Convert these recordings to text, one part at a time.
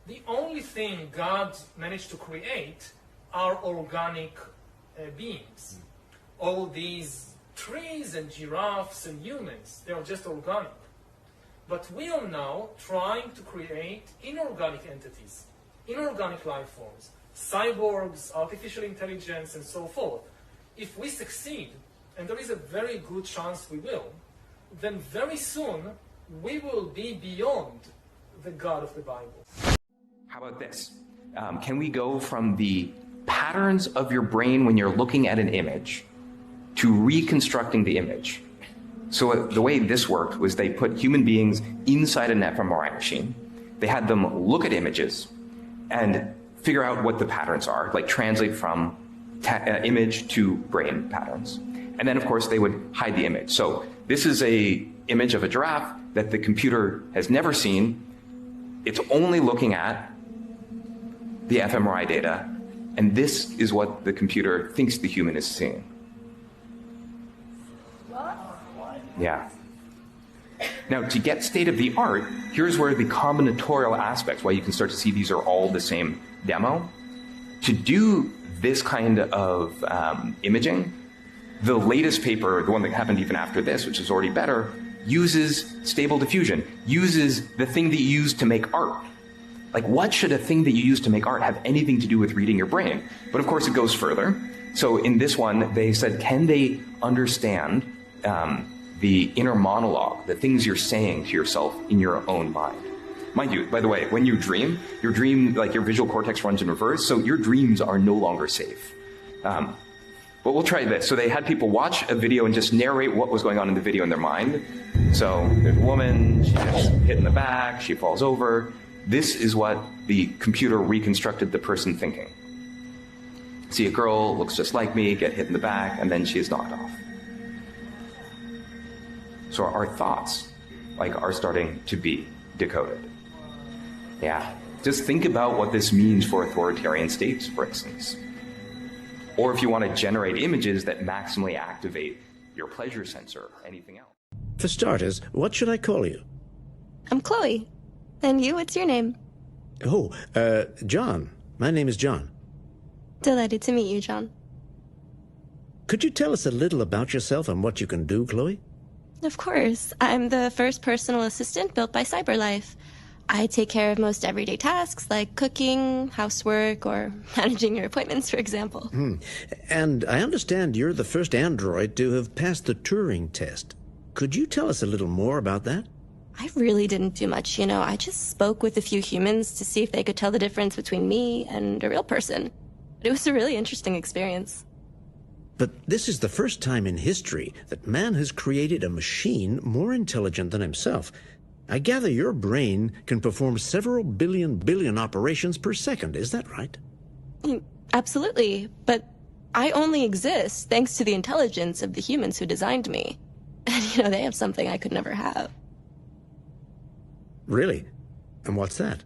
the only thing God managed to create are organic beings. All these trees and giraffes and humans, they are just organic. But we are now trying to create inorganic entities, inorganic life forms, cyborgs, artificial intelligence, and so forth. If we succeed, and there is a very good chance we will, then very soon we will be beyond the God of the Bible. How about this? Can we go from the patterns of your brain when you're looking at an image to reconstructing the image? So the way this worked was they put human beings inside an fMRI machine. They had them look at images and figure out what the patterns are, like translate from image to brain patterns. And then, of course, they would hide the image. So this is a image of a giraffe that the computer has never seen. It's only looking at the fMRI data, and this is what the computer thinks the human is seeing. Yeah. Now, to get state of the art, here's where the combinatorial aspects, why you can start to see these are all the same demo. To do this kind of imaging, the latest paper, the one that happened even after this, which is already better, uses stable diffusion, uses the thing that you use to make art. Like, what should a thing that you use to make art have anything to do with reading your brain? But of course, it goes further. So in this one, they said, can they understand the inner monologue, the things you're saying to yourself in your own mind? Mind you, by the way, when you dream, like your visual cortex runs in reverse, so your dreams are no longer safe. But we'll try this. So they had people watch a video and just narrate what was going on in the video in their mind. So there's a woman, she gets hit in the back, she falls over. This is what the computer reconstructed the person thinking. See a girl, looks just like me, get hit in the back, and then she is knocked off. So our thoughts, are starting to be decoded. Yeah. Just think about what this means for authoritarian states, for instance. Or if you want to generate images that maximally activate your pleasure sensor, anything else. For starters, what should I call you? I'm Chloe. And you, what's your name? Oh, John. My name is John. Delighted to meet you, John. Could you tell us a little about yourself and what you can do, Chloe? Of course. I'm the first personal assistant built by CyberLife. I take care of most everyday tasks like cooking, housework, or managing your appointments, for example. And I understand you're the first android to have passed the Turing test. Could you tell us a little more about that? I really didn't do much, I just spoke with a few humans to see if they could tell the difference between me and a real person. It was a really interesting experience. But this is the first time in history that man has created a machine more intelligent than himself. I gather your brain can perform several billion operations per second. Is that right? Absolutely. But I only exist thanks to the intelligence of the humans who designed me. And, they have something I could never have. Really? And what's that?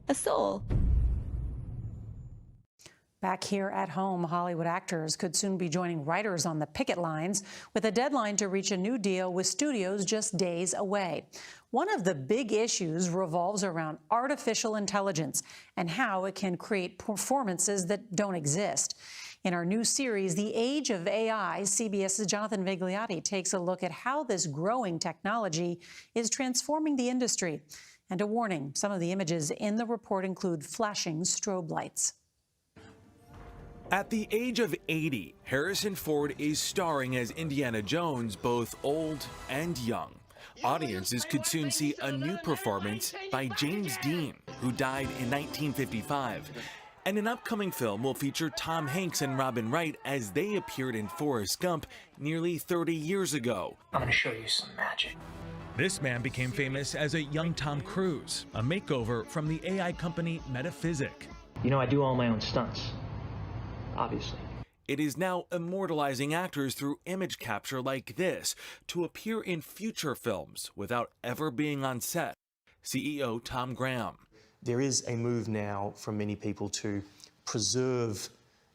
A soul. Back here at home, Hollywood actors could soon be joining writers on the picket lines with a deadline to reach a new deal with studios just days away. One of the big issues revolves around artificial intelligence and how it can create performances that don't exist. In our new series, The Age of AI, CBS's Jonathan Vigliotti takes a look at how this growing technology is transforming the industry. And a warning, some of the images in the report include flashing strobe lights. At the age of 80, Harrison Ford is starring as Indiana Jones, both old and young. Audiences could soon see a new performance by James Dean, who died in 1955. And an upcoming film will feature Tom Hanks and Robin Wright as they appeared in Forrest Gump nearly 30 years ago. I'm going to show you some magic. This man became famous as a young Tom Cruise, a makeover from the AI company Metaphysic. I do all my own stunts. Obviously. It is now immortalizing actors through image capture like this to appear in future films without ever being on set. CEO Tom Graham. There is a move now from many people to preserve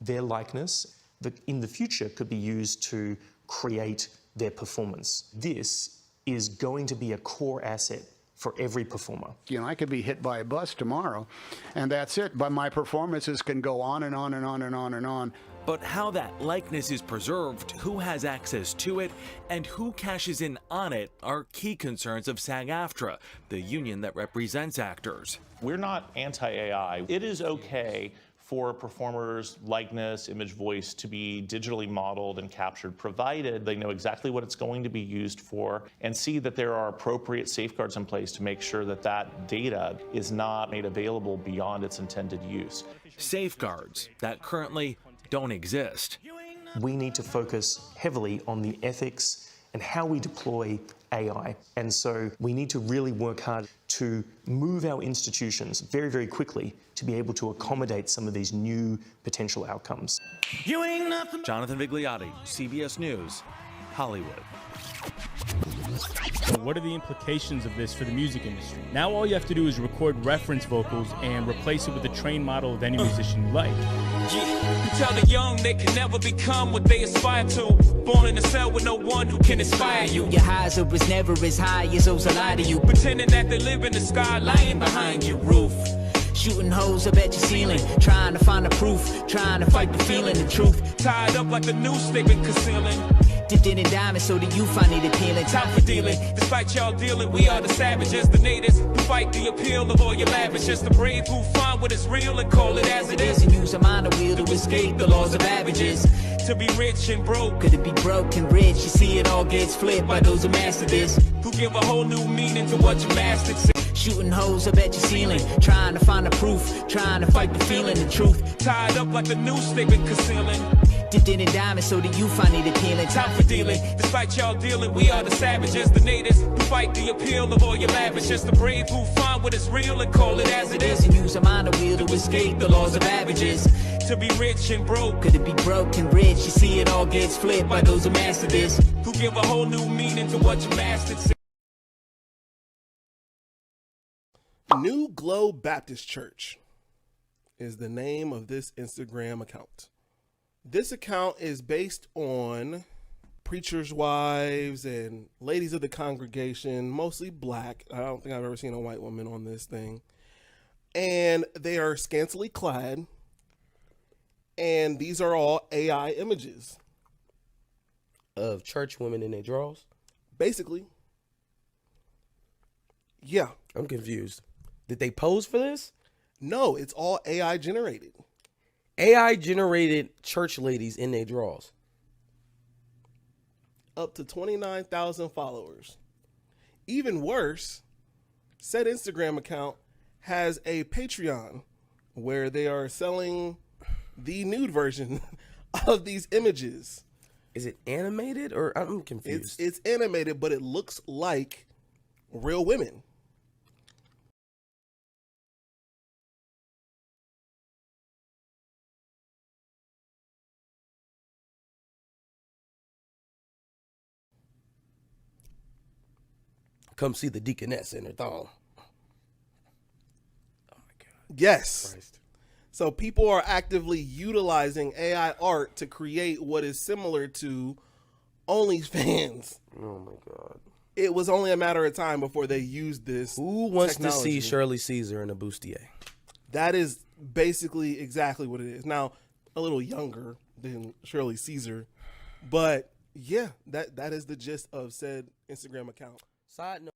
their likeness that in the future could be used to create their performance. This is going to be a core asset for every performer. You know, I could be hit by a bus tomorrow, and that's it. But my performances can go on and on and on and on and on. But how that likeness is preserved, who has access to it, and who cashes in on it are key concerns of SAG-AFTRA, the union that represents actors. We're not anti-AI. It is okay for a performer's likeness, image, voice to be digitally modeled and captured, provided they know exactly what it's going to be used for and see that there are appropriate safeguards in place to make sure that that data is not made available beyond its intended use. Safeguards that currently don't exist. We need to focus heavily on the ethics and how we deploy AI. And so we need to really work hard to move our institutions very, very quickly to be able to accommodate some of these new potential outcomes. Jonathan Vigliotti, CBS News, Hollywood. So what are the implications of this for the music industry? Now all you have to do is record reference vocals and replace it with a trained model of any musician you like. Yeah, you tell the young they can never become what they aspire to. Born in a cell with no one who can inspire you. Your highs are as never as high as those that lie to you. Pretending that they live in the sky, lying behind your roof. Shooting holes up at your ceiling, trying to find the proof, trying to fight the feeling, the truth. Tied up like the noose they've been concealing. Dipped in a diamond so that you find it appealing. Time for dealing, despite y'all dealing, we are the savages, the natives who fight the appeal of all your lavish. Just the brave who find what is real and call it as it is. And use a mind wheel to escape the laws of averages. To be rich and broke, could it be broke and rich? You see it all gets flipped by those who master this, who give a whole new meaning to what you mastered. Shooting holes up at your ceiling, trying to find the proof, trying to fight the feeling, the truth. Tied up like the noose they've been concealing. Dipped in a diamond so that you find it appealing. Time for dealing, despite y'all dealing, we are the savages, the natives who fight the appeal of all your lavish. Just the brave who find what is real and call it as it is. And use a mind wheel to escape the laws of averages. To be rich and broke, could it be broke and rich? You see it all gets flipped by those who master this, who give a whole new meaning to what you mastered. New Glow Baptist Church is the name of this Instagram account. This account is based on preachers' wives and ladies of the congregation, mostly black. I don't think I've ever seen a white woman on this thing. And they are scantily clad. And these are all AI images. Of church women in their drawers? Basically. Yeah. I'm confused. Did they pose for this? No, it's all AI generated. AI generated church ladies in their drawers. Up to 29,000 followers. Even worse, said Instagram account has a Patreon where they are selling the nude version of these images. Is it animated or I'm confused? It's animated, but it looks like real women. Come see the deaconess in her thong. Oh my God. Yes. Christ. So people are actively utilizing AI art to create what is similar to OnlyFans. Oh my God. It was only a matter of time before they used this. Who wants technology. to see Shirley Caesar in a bustier? That is basically exactly what it is. Now, a little younger than Shirley Caesar, but yeah, that is the gist of said Instagram account. Side note.